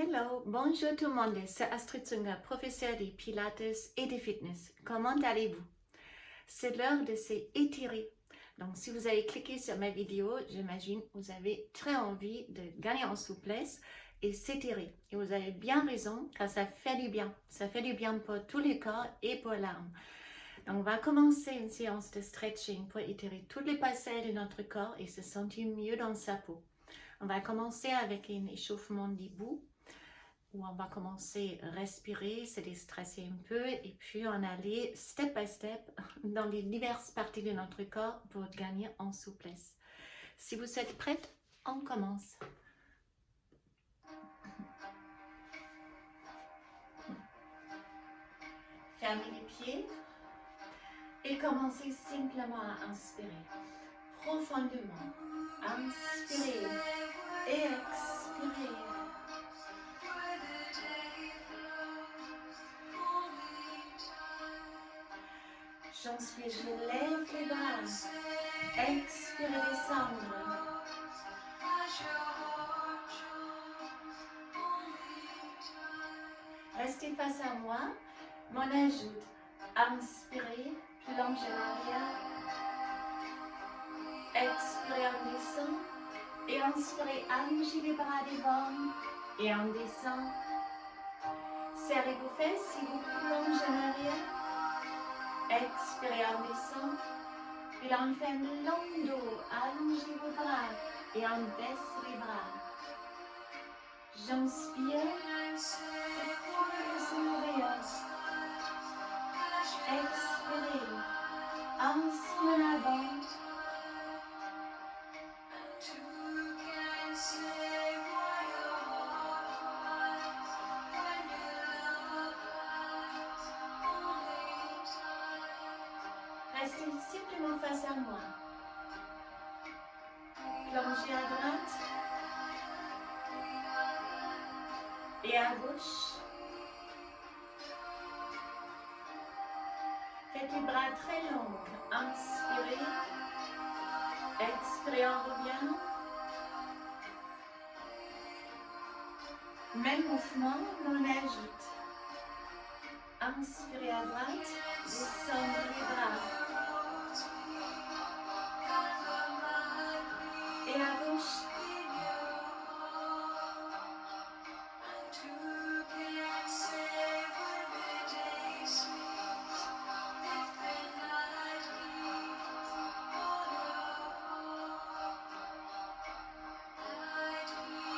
Hello, bonjour tout le monde, c'est Astrid Zunger, professeure des Pilates et des fitness. Comment allez-vous? C'est l'heure de s'étirer. Donc, si vous avez cliqué sur ma vidéo, j'imagine que vous avez très envie de gagner en souplesse et s'étirer. Et vous avez bien raison, car ça fait du bien. Ça fait du bien pour tous les corps et pour l'âme. Donc, on va commencer une séance de stretching pour étirer tous les passages de notre corps et se sentir mieux dans sa peau. On va commencer avec un échauffement debout, où on va commencer à respirer, se déstresser un peu et puis on aller step by step dans les diverses parties de notre corps pour gagner en souplesse. Si vous êtes prête, on commence. Fermez les pieds et commencez simplement à inspirer profondément. Inspirez et expirez. J'inspire, je lève les bras. Expirez, descendre. Restez face à moi. Mon ajoute. Inspirez, plongez en arrière. Expirez, on descend. Et inspirez, allongez les bras devant. Et on descend. Serrez vos fesses si vous plongez en arrière. Expirez, on descend. Puis là, on fait un long dos. Allongez vos bras et on baisse les bras. J'inspire. Expirez. Inspire en avant. Restez simplement face à moi. Plongez à droite et à gauche. Faites les bras très longs. Inspirez. Expirez, on revient. Même mouvement, on ajoute. Inspirez à droite, descendez les bras. Et à gauche.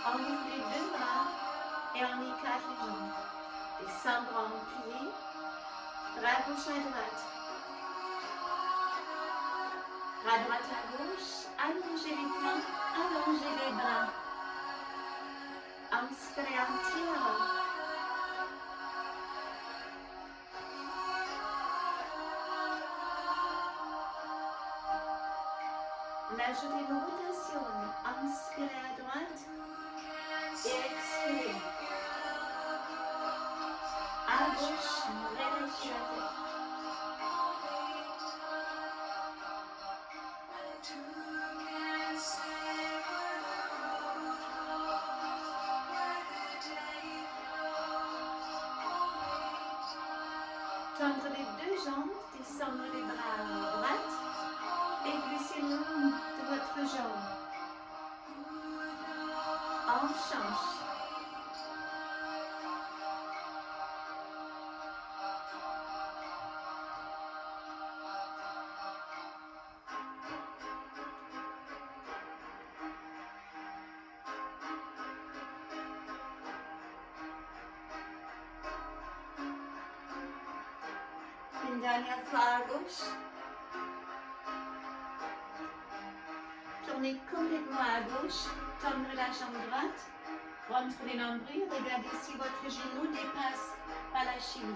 On ouvre les deux bras et on écarte les jambes. Descendre en pied, bras gauche à droite. Bras droite à gauche, allongez les flancs, allongez les bras. Inspirez, on tire. On ajoute une rotation. Inspirez à droite et expirez. À gauche, relâchez la tête. Tendre les deux jambes, descendre les bras à droite et glisser le long de votre jambe. On change. Une dernière fois à gauche. Tournez complètement à gauche. Tendre la jambe droite. Rentre les nombrils. Regardez si votre genou dépasse pas la cheville.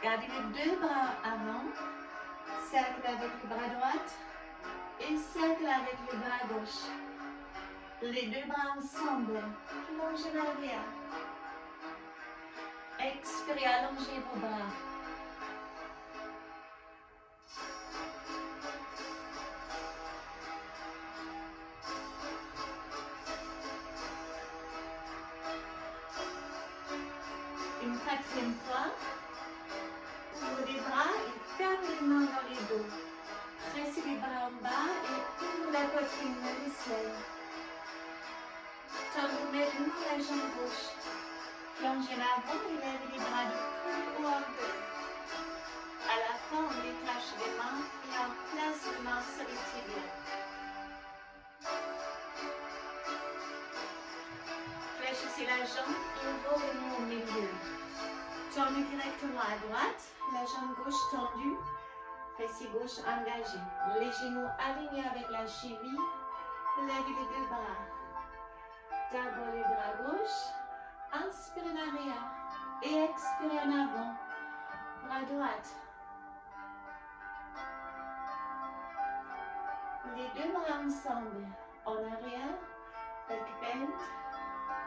Gardez les deux bras avant. Cercle avec le bras droit. Et cercle avec le bras gauche. Les deux bras ensemble. Plongez l'arrière. Expirez, allongez vos bras. 4e fois. Ouvre les bras et ferme les mains dans les dos. Pressez les bras en bas et ouvre la poitrine dans les selles. Tendez maintenant la jambe gauche. Plongez l'avant et lèvez les bras de plus haut en peu. À la fin, on détache les mains et on place les mains sur les tibias. Fléchissez la jambe et revenez au milieu. Tournez directement à droite, la jambe gauche tendue, fessier gauche engagé. Les genoux alignés avec la cheville, levez les deux bras. D'abord les bras gauche, inspirez en arrière et expirez en avant. Bras droite. Les deux bras ensemble, en arrière, back bend,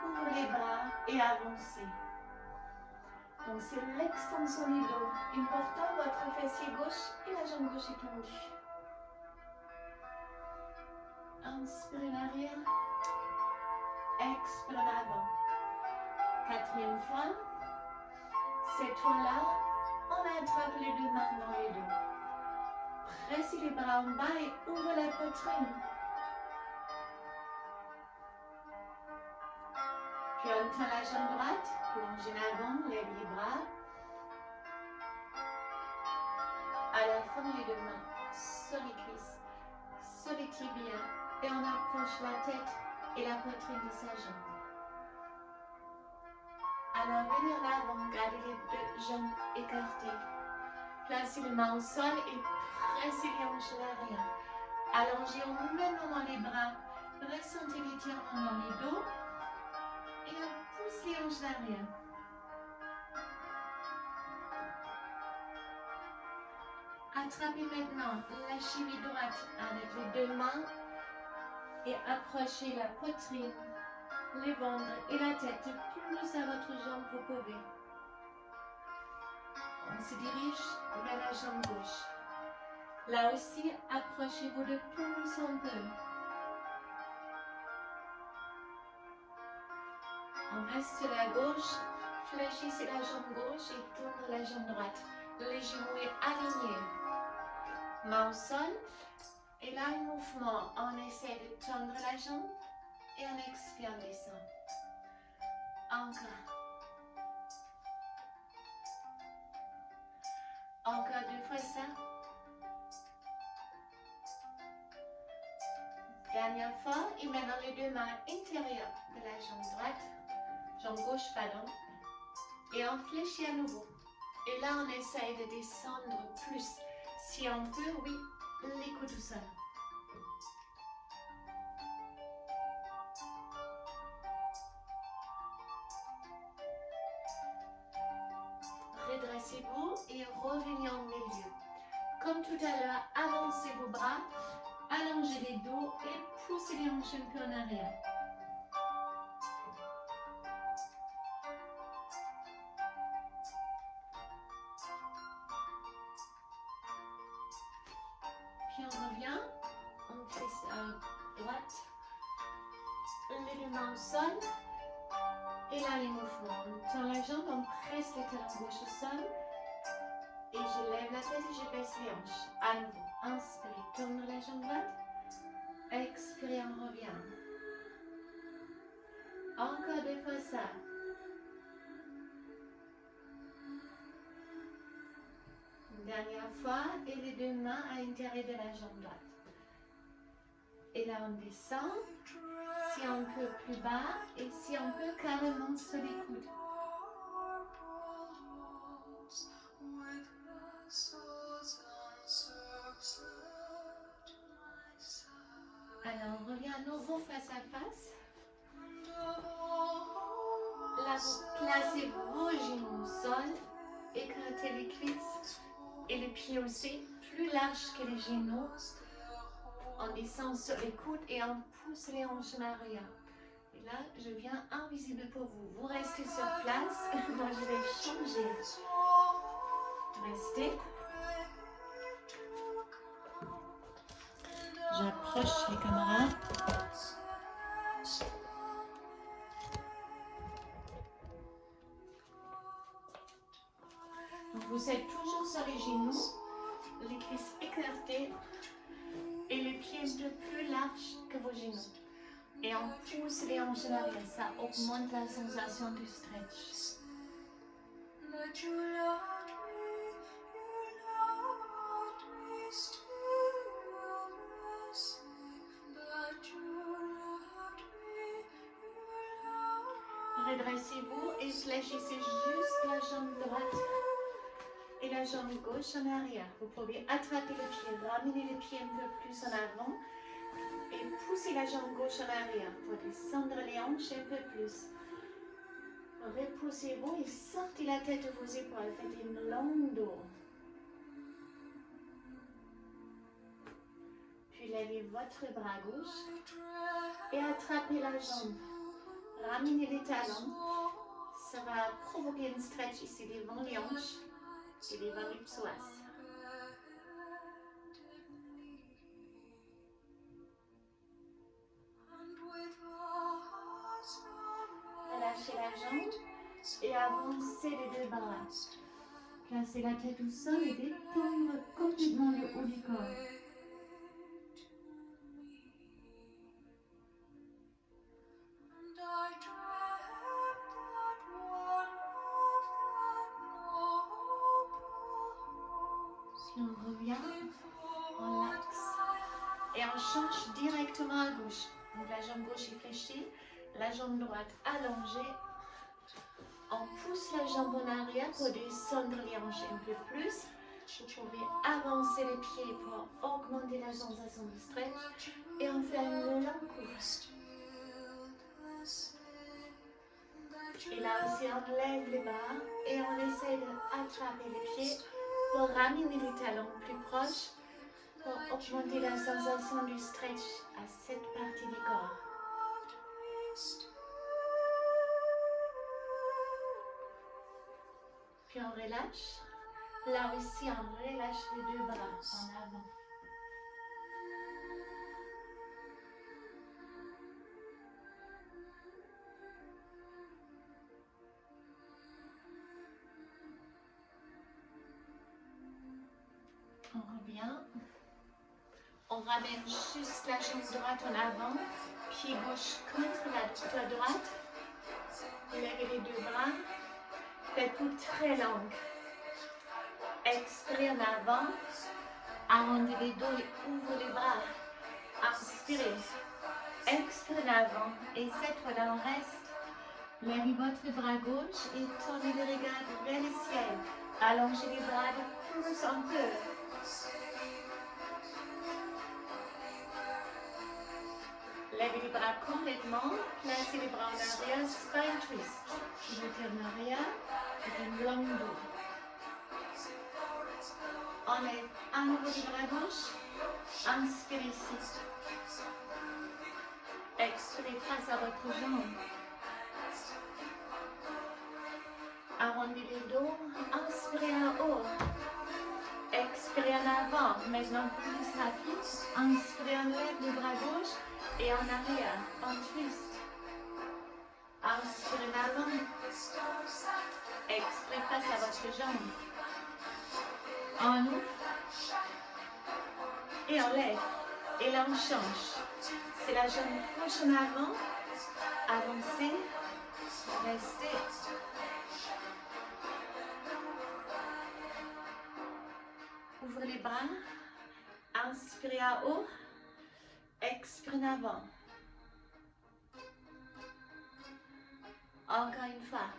ouvrez les bras et avancez. Donc c'est l'extension du dos. Important, votre fessier gauche et la jambe gauche est tendue. Inspirez en arrière, expirez en avant. 4e fois. Cette fois-là, on attrape les deux mains dans les dos. Pressez les bras en bas et ouvrez la poitrine. Puis on tend la jambe droite, plongez en avant, lève les bras. À la fin, les deux mains sur les cuisses, sur les tibias et on approche la tête et la poitrine de sa jambe. Alors venez en avant, gardez les deux jambes écartées. Placez les mains au sol et pressez les hanches en arrière. Allongez en mouvement dans les bras. Ressentez l'étirement dans les dos. Et on pousse les hanches en arrière. Attrapez maintenant la cheville droite avec les deux mains et approchez la poitrine, les ventres et la tête plus à votre jambe vous pouvez. On se dirige vers la jambe gauche. Là aussi, approchez-vous de plus en peu. On reste sur la gauche, fléchissez la jambe gauche et tournez la jambe droite. Les genoux alignés. Main au sol. Et là, le mouvement, on essaie de tendre la jambe et on expire, on descend. Encore. Encore 2 fois ça. Dernière fois. Et maintenant les deux mains intérieures de la jambe droite. Jambe gauche, pardon. Et on fléchit à nouveau. Et là, on essaye de descendre plus. Si on peut, oui, les coudes au sol. Redressez-vous et revenez en milieu. Comme tout à l'heure, avancez vos bras, allongez les dos et poussez les hanches un peu en arrière. Puis on revient, on fait ça à droite, les deux mains au sol. Et là, les mouvements. On tend la jambe, on presse les talons gauche au sol. Et je lève la tête et je baisse les hanches. À nouveau, inspirez, tourne la jambe droite. Expirez, on revient. Encore 2 fois ça. Une dernière fois, et les deux mains à l'intérieur de la jambe droite. Et là, on descend. Si on peut plus bas et si on peut carrément sur les coudes. Alors on revient à nouveau face à face. Là vous placez vos genoux au sol, écartez les cuisses et les pieds aussi, plus larges que les genoux. On descend sur les coudes et on pousse les hanches en arrière. Et là, je viens invisible pour vous. Vous restez sur place. Moi, je vais changer. Restez. J'approche les caméras. Vous êtes toujours sur les genoux, les cuisses écartées et les pieds un peu plus larges que vos genoux. Et on pousse les hanches en arrière, ça augmente la sensation du stretch. Redressez-vous et fléchissez juste la jambe droite et la jambe gauche en arrière. Vous pouvez attraper le pied, ramener les pieds un peu plus en avant et pousser la jambe gauche en arrière pour descendre les hanches un peu plus. Repoussez-vous et sortez la tête de vos épaules. Faites une longue dos. Puis levez votre bras gauche et attrapez la jambe. Ramenez les talons. Ça va provoquer une stretch ici devant les hanches et devant les psoas. Relâchez la jambe et avancez les deux bras. Placez la tête au sol et détendre complètement le haut du corps. Puis on revient, on l'axe et on change directement à gauche. Donc la jambe gauche est fléchie, la jambe droite allongée. On pousse la jambe en arrière pour descendre les hanches un peu plus. Vous pouvez avancer les pieds pour augmenter la sensation de stretch. Et on fait un long coup. Et là aussi, on lève les bras et on essaie d'attraper les pieds pour ramener les talons plus proches pour augmenter la sensation du stretch à cette partie du corps. Puis on relâche. Là aussi, on relâche les deux bras en avant. On revient. On ramène juste la jambe droite en avant, pied gauche contre la droite. Levez les deux bras. Faites-vous très longue. Expirez en avant. Arrondissez les dos et ouvrez les bras. Inspirez. Expirez en avant. Et cette fois là, on reste. Levez votre bras gauche et tournez le regard vers le ciel. Allongez les bras de plus en peu. Levez les bras complètement, placez les bras en arrière, spine twist. Jetez en arrière, faites une longue dos. Enlève à nouveau les bras gauche, inspirez ici. Expirez face à votre jambe. Arrondissez le dos, inspirez en haut. Expirez en avant, maintenant plus rapide. Inspirez, on lève les bras gauche et en arrière, on twist. Inspirez en avant. Expirez face à votre jambe. On ouvre. Et on lève. Et là on change. C'est la jambe gauche en avant. Avancez. Restez. Ouvrez les bras. Inspirez à haut. Expirez en avant. Encore une fois.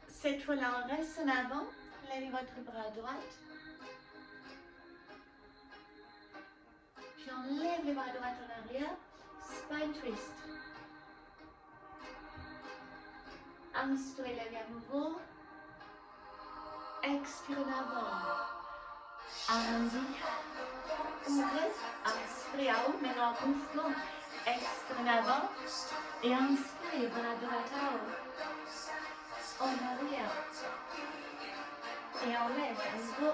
Cette fois-là, on reste en avant. Levez votre bras droite. Puis on lève les bras droits en arrière. Spine twist. Inspirez, levez à nouveau. Expirez en avant. Arrondi. Ouvrez. Inspirez à haut. Maintenant, mouvement. Expirez en avant. Et inspirez, bras droit à haut. En arrière. Et on lève à nouveau.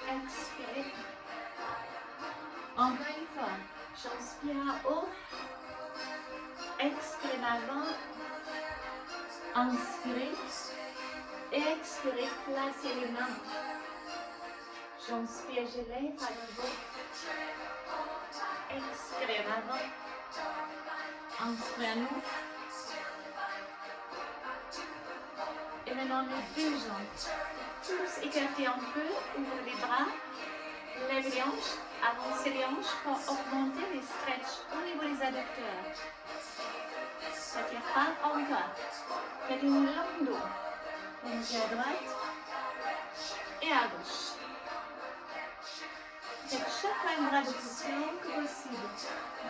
Expirez. Encore une fois. J'inspire à haut. Expirez en avant. Inspirez. Expirez, placez les mains. J'inspire, je lève à nouveau. Expirez en avant. Inspirez à nous. Et maintenant les deux jambes. Tous écartés un peu, ouvrez les bras. Lèvez les hanches, avancez les hanches pour augmenter les stretches au niveau des adducteurs. Ça ne tire pas encore. Faites une longue dos. Plongez à droite et à gauche. Faites chaque fois un bras de plus long que possible.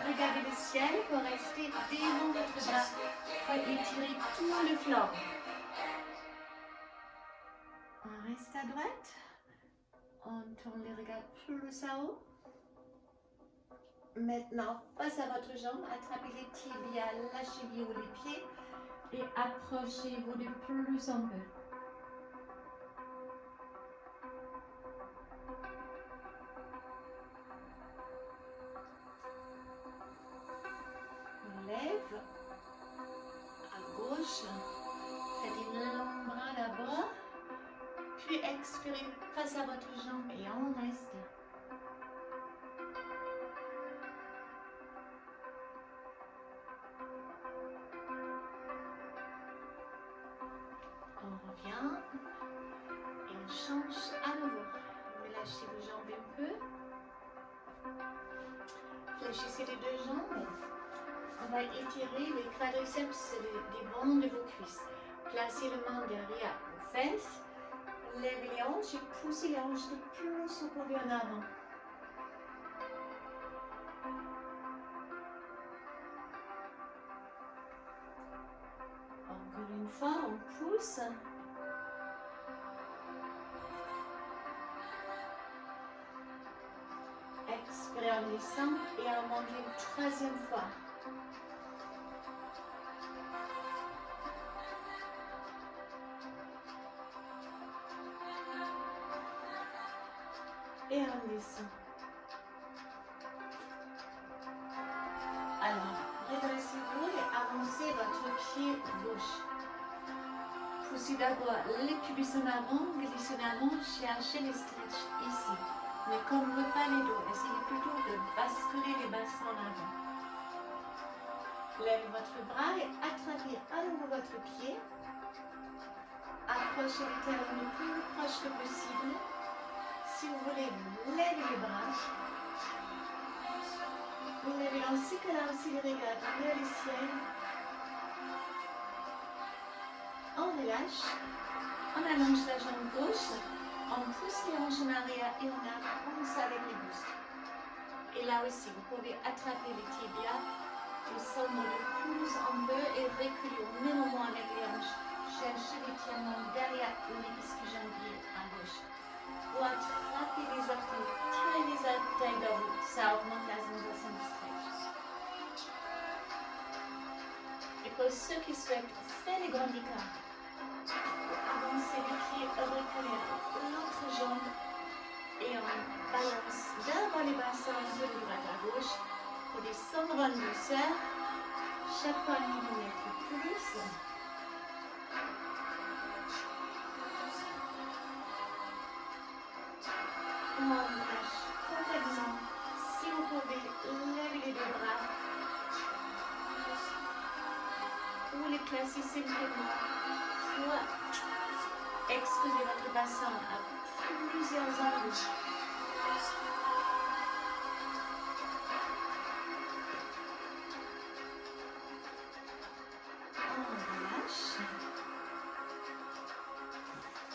Regardez le ciel pour rester devant votre bras pour étirer tout le flanc. On reste à droite. On tourne les regards plus à haut. Maintenant, face à votre jambe, attrapez les tibias, la cheville ou les pieds et approchez-vous de plus en peu. On lève à gauche. Faites une longue bras d'abord. Puis expirez face à votre jambe et on reste. On revient et on change à nouveau. Relâchez vos jambes un peu. Fléchissez les deux jambes. On va étirer les quadriceps devant de vos cuisses. Placez les mains derrière vos fesses. Lèvez les hanches et poussez les hanches de plus vous pouvez en avant. Encore une fois, on pousse. Expirez en descend et en monte une troisième fois. Et on descend. Alors, redressez-vous et avancez votre pied gauche. Poussez d'abord les pubis en avant, glissez en avant, cherchez les stretches ici. Ne cambrez pas les dos, essayez plutôt de basculer les bassins en avant. Lèvez votre bras et attrapez à nouveau votre pied. Approchez les talons le plus proche que possible. Si vous voulez, levez les bras. Vous levez en ce cas-là aussi les regards vers le ciel. On relâche. On allonge la jambe gauche. On pousse les hanches en arrière et on avance avec les bouts. Et là aussi, vous pouvez attraper les tibias. Descendre le plus en peu et reculer au même moment avec les hanches. Cherchez l'étirement derrière les ischio-jambiers à gauche. Ou attrapez les orteils, tirez les orteils vers vous, ça augmente la sensation du stretch. Et pour ceux qui souhaitent faire les grands écarts, avancez les pieds, reculez l'autre jambe et on balance d'abord les bassins un peu de droite à gauche pour descendre en douceur. Chaque fois, un millimètre plus. On lâche complètement. Si vous pouvez, levez les deux bras. Ou les placer simplement. Soit exposer votre bassin à plusieurs angles. On relâche.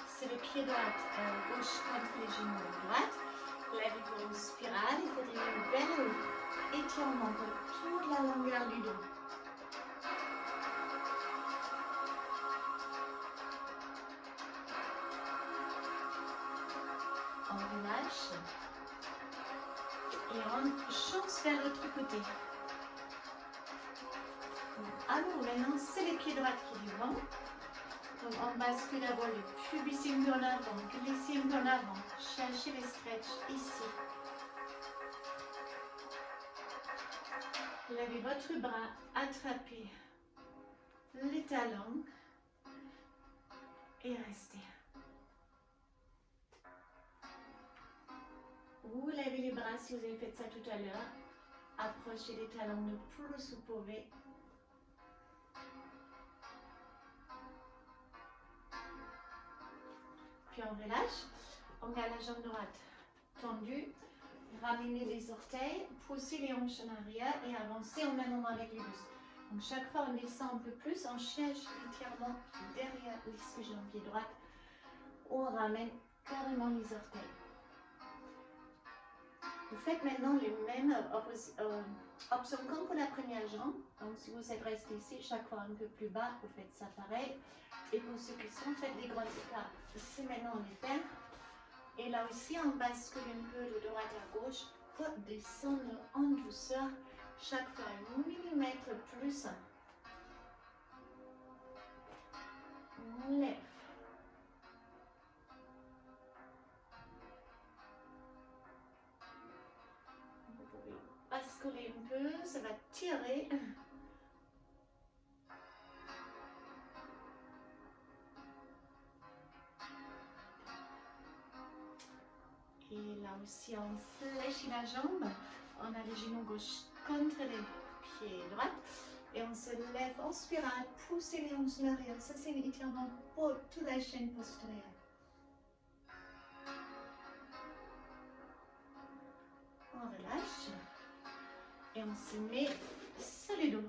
C'est le pied droit gauche contre les genoux droite. Lèvez pour une spirale. Il faudrait une belle étirement pour toute la longueur du dos. On relâche. Et on change vers l'autre côté. Alors maintenant, c'est les pieds droits qui vont. Donc on bascule d'abord le pubis un peu en avant, glissez un peu en avant, cherchez les stretches ici. Levez votre bras, attrapez les talons Et restez. Vous levez les bras si vous avez fait ça tout à l'heure. Approchez les talons le plus vous pouvez. Puis on relâche. On garde la jambe droite tendue. Ramenez les orteils, poussez les hanches en arrière et avancez en même moment avec les buste. Donc chaque fois on descend un peu plus, on cherche légèrement derrière l'ischio-jambier droite. On ramène carrément les orteils. Vous faites maintenant les mêmes options comme pour la première jambe. Donc si vous êtes resté ici, chaque fois un peu plus bas, vous faites ça pareil. Et pour ceux qui sont, faites des grands écarts. C'est maintenant on les fait. Et là aussi, on bascule un peu de droite à gauche pour descendre en douceur. Chaque fois un millimètre plus. On lève. Vous pouvez basculer un peu, ça va tirer. Et là aussi, on fléchit la jambe. On a les genoux gauche contre les pieds droits. Et on se lève en spirale, poussez les hanches en arrière. Ça, c'est un étirement pour toute la chaîne postérieure. On relâche. Et on se met sur le dos.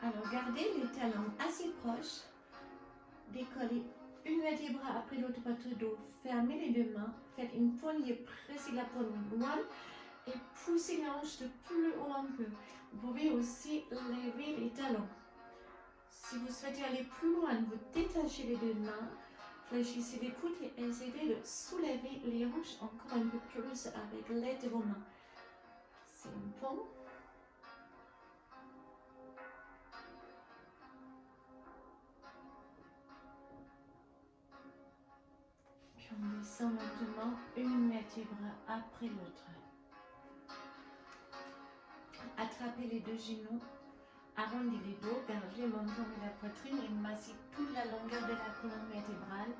Alors, gardez les talons assez proches. Décollez une vertèbre après l'autre votre dos. Fermez les deux mains. Faites une poignée, pressez la poignée loin et poussez les hanches de plus haut un peu. Vous pouvez aussi lever les talons. Si vous souhaitez aller plus loin, vous détachez les deux mains, fléchissez les coudes et essayez de soulever les hanches encore un peu plus avec l'aide de vos mains. C'est une pompe. Puis on descend lentement une vertèbre après l'autre. Attrapez les deux genoux, arrondissez les dos, gardez le menton et la poitrine et massez toute la longueur de la colonne vertébrale.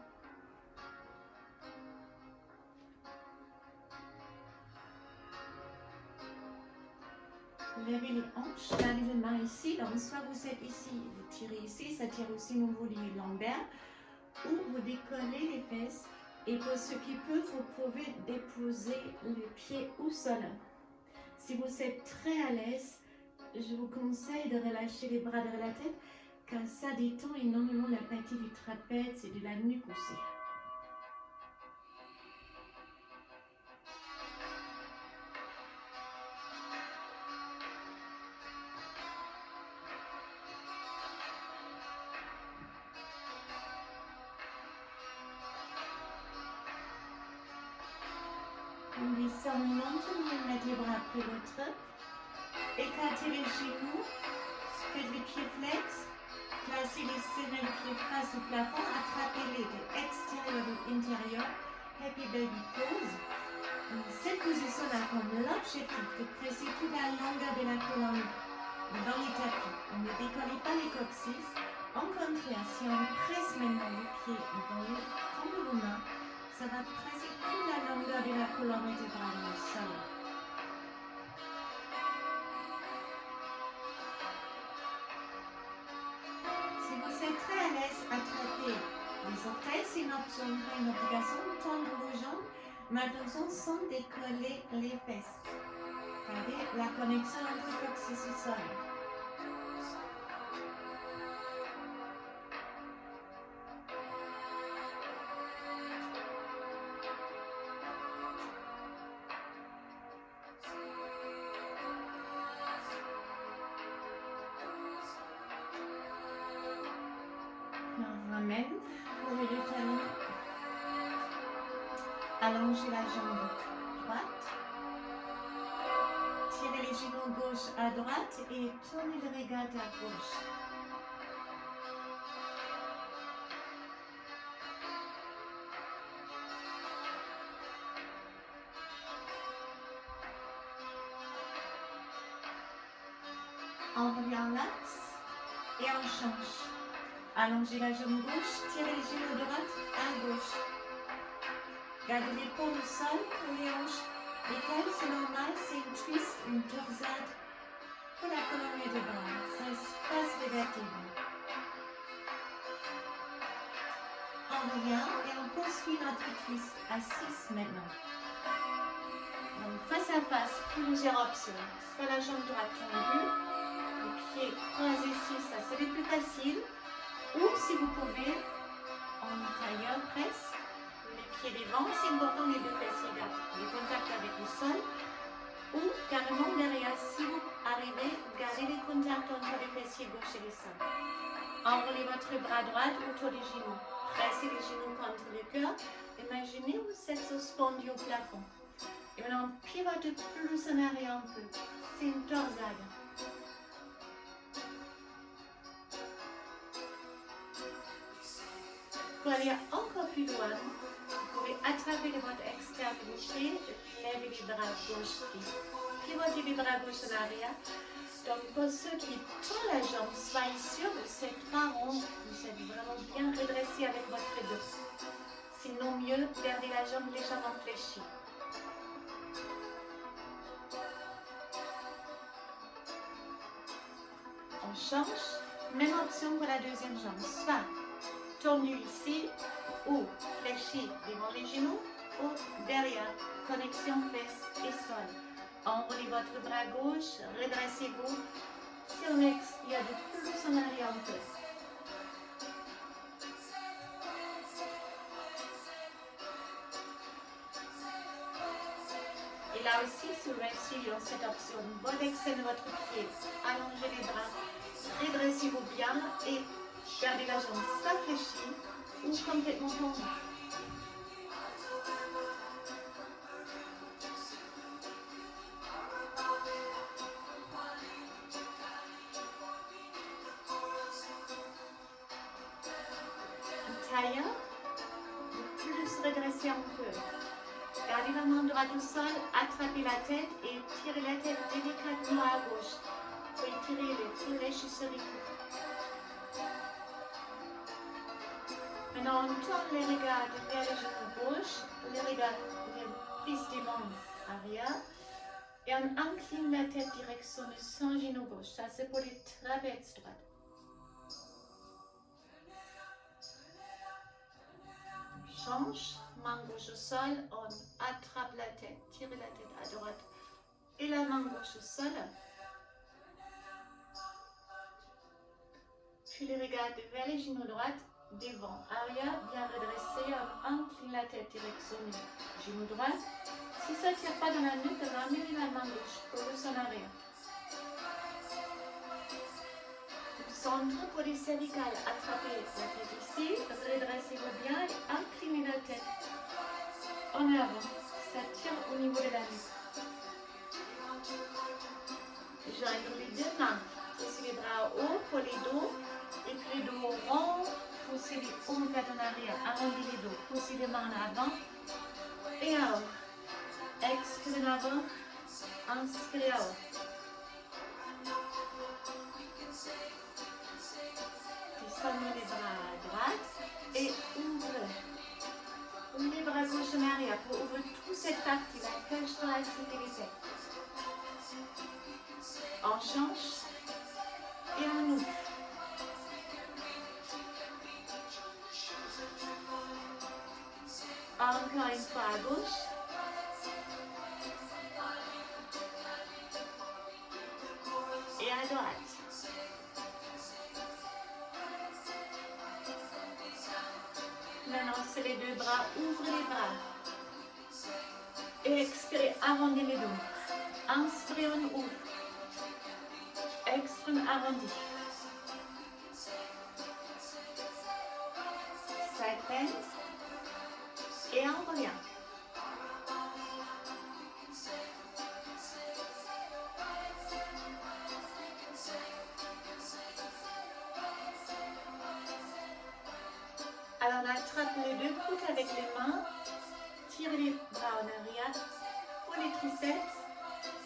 Levez les hanches, gardez les mains ici. Donc soit vous êtes ici, vous tirez ici, ça tire aussi au niveau des lombaires, ou vous décollez les fesses. Et pour ceux qui peuvent, vous pouvez déposer les pieds au sol. Si vous êtes très à l'aise, je vous conseille de relâcher les bras derrière la tête, car ça détend énormément la partie du trapèze et de la nuque aussi. On descend lentement une vertèbre après l'autre. Écartez les genoux, faites les pieds flex, placez les semelles de pieds face au plafond, attrapez-les de extérieur ou intérieur. Happy Baby Pose. Cette position-là comme l'objectif de presser toute la longueur de la colonne dans les tapis. On ne décolle pas les coccyx. En contraire, si on presse maintenant les pieds dans les palmes de vos mains, ça va presser toute la longueur de la colonne vertébrale au sol. Si vous êtes très à l'aise, attrapez les orteils, c'est une option, pas une obligation. Tendre vos jambes, mais attention sans décoller les fesses. Regardez la connexion entre le coccyx et le sol. On ramène pour les deux talons. Allongez la jambe droite. Tirez les genoux gauche à droite et tournez le regard à gauche. On revient en l'axe. Et on change. Allongez la jambe gauche, tirez les genoux droite à gauche. Gardez l'épaule au sol, les hanches. L'épaule, c'est normal, c'est une twist, une torsade pour la colonne vertébrale. Ça se passe négativement. On revient et on poursuit notre twist à 6 maintenant. Donc face à face, plusieurs options. Soit la jambe droite tendue, les pieds croisés ici, ça c'est le plus facile. Ou si vous pouvez, en tailleur presse, les pieds devant, c'est important les deux fessiers gardent le contact avec le sol. Ou carrément derrière, si vous arrivez, gardez les contacts entre les fessiers gauche et le sol. Enroulez votre bras droit autour des genoux. Pressez les genoux contre le cœur. Imaginez vous êtes suspendu au plafond. Et maintenant, pivotez plus en arrière un peu. C'est une torsade. Pour aller encore plus loin, vous pouvez attraper de votre extrémité, lever les bras gauche et pivoter les bras gauche en arrière. Donc pour ceux qui tournent la jambe, soyez sûr que vous êtes pas rond, vous êtes vraiment bien redressé avec votre dos. Sinon mieux, gardez la jambe légèrement fléchie. On change, même option pour la deuxième jambe, soit tendu ici ou fléchi devant les genoux ou derrière, connexion fesses et sol. Enroulez votre bras gauche, redressez-vous. Si on expire de plus en arrière un peu. Et là aussi, si vous restez dans cette option, bonne externe votre pied, allongez les bras, redressez-vous bien et gardez la jambe soit fléchie ou complètement tendue. Taille, plus redresser un peu. Gardez la main droite au sol, attrapez la tête et tirez la tête délicatement à gauche. Vous pouvez tirer les filets sur les coups. Maintenant, on tourne les regards vers le genou gauche, les regards prise des mains arrière et on incline la tête direction de son genou gauche. Ça, c'est pour les trapèzes droites. Change, main gauche au sol, on attrape la tête, tire la tête à droite et la main gauche au sol. Puis les regards vers les genoux droites, devant, arrière, bien redressé, on incline la tête direction du genou droit. Si ça ne tire pas dans la nuque, ramenez la main gauche pour le son arrière. Centre pour les cervicales, attrapez la tête ici, redressez-vous bien et inclinez la tête en avant. Ça tire au niveau de la nuque. Joignez les deux mains, poussez les bras haut pour les dos et puis les dos rond, poussez les omoplates en arrière, arrondissez les dos, poussez les mains en avant et en haut. Expirez en avant, inspirez en haut. Descendez les bras à droite et ouvrez. Ouvrez les bras gauche en arrière pour ouvrir toute cette partie, la cage thoracique et les têtes. On change et on ouvre. Encore une fois à gauche. Et à droite. Maintenant, c'est les deux bras. Ouvrez les bras. Et expirez, arrondissez les dos. Inspirez, on ouvre. Expirez, arrondis. Side bend. Et on revient. Alors on attrape les deux coudes avec les mains, tire les bras en arrière pour les triceps.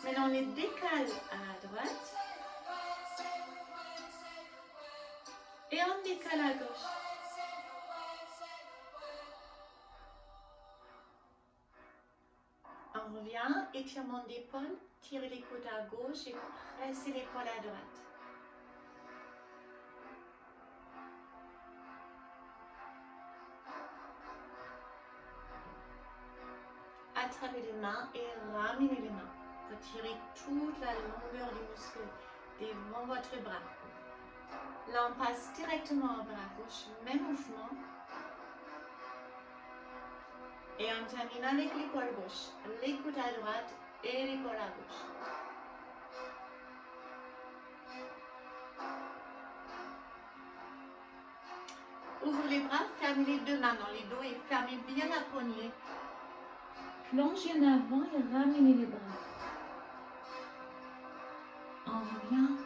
Maintenant on les décale à droite. Et on décale à gauche. On revient, étirement d'épaule, tirez les coudes à gauche et pressez l'épaule à droite. Attrapez les mains et ramenez les mains. Retirez toute la longueur du muscle devant votre bras. Là, on passe directement au bras gauche, même mouvement. Et on termine avec l'épaule gauche, les coudes à droite et l'épaule à gauche. Ouvrez les bras, fermez les deux mains dans les dos et fermez bien la poignée. Plongez en avant et ramenez les bras. On revient.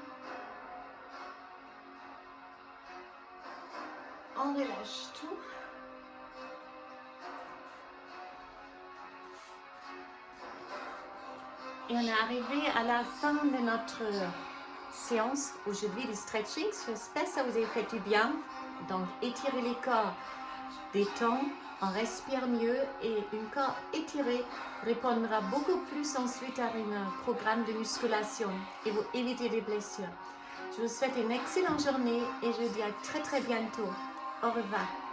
On relâche tout. Et on est arrivé à la fin de notre séance aujourd'hui de stretching. J'espère que ça vous a fait du bien. Donc, étirez les corps, détend, on respire mieux et un corps étiré répondra beaucoup plus ensuite à un programme de musculation et vous évitez des blessures. Je vous souhaite une excellente journée et je vous dis à très bientôt. Au revoir.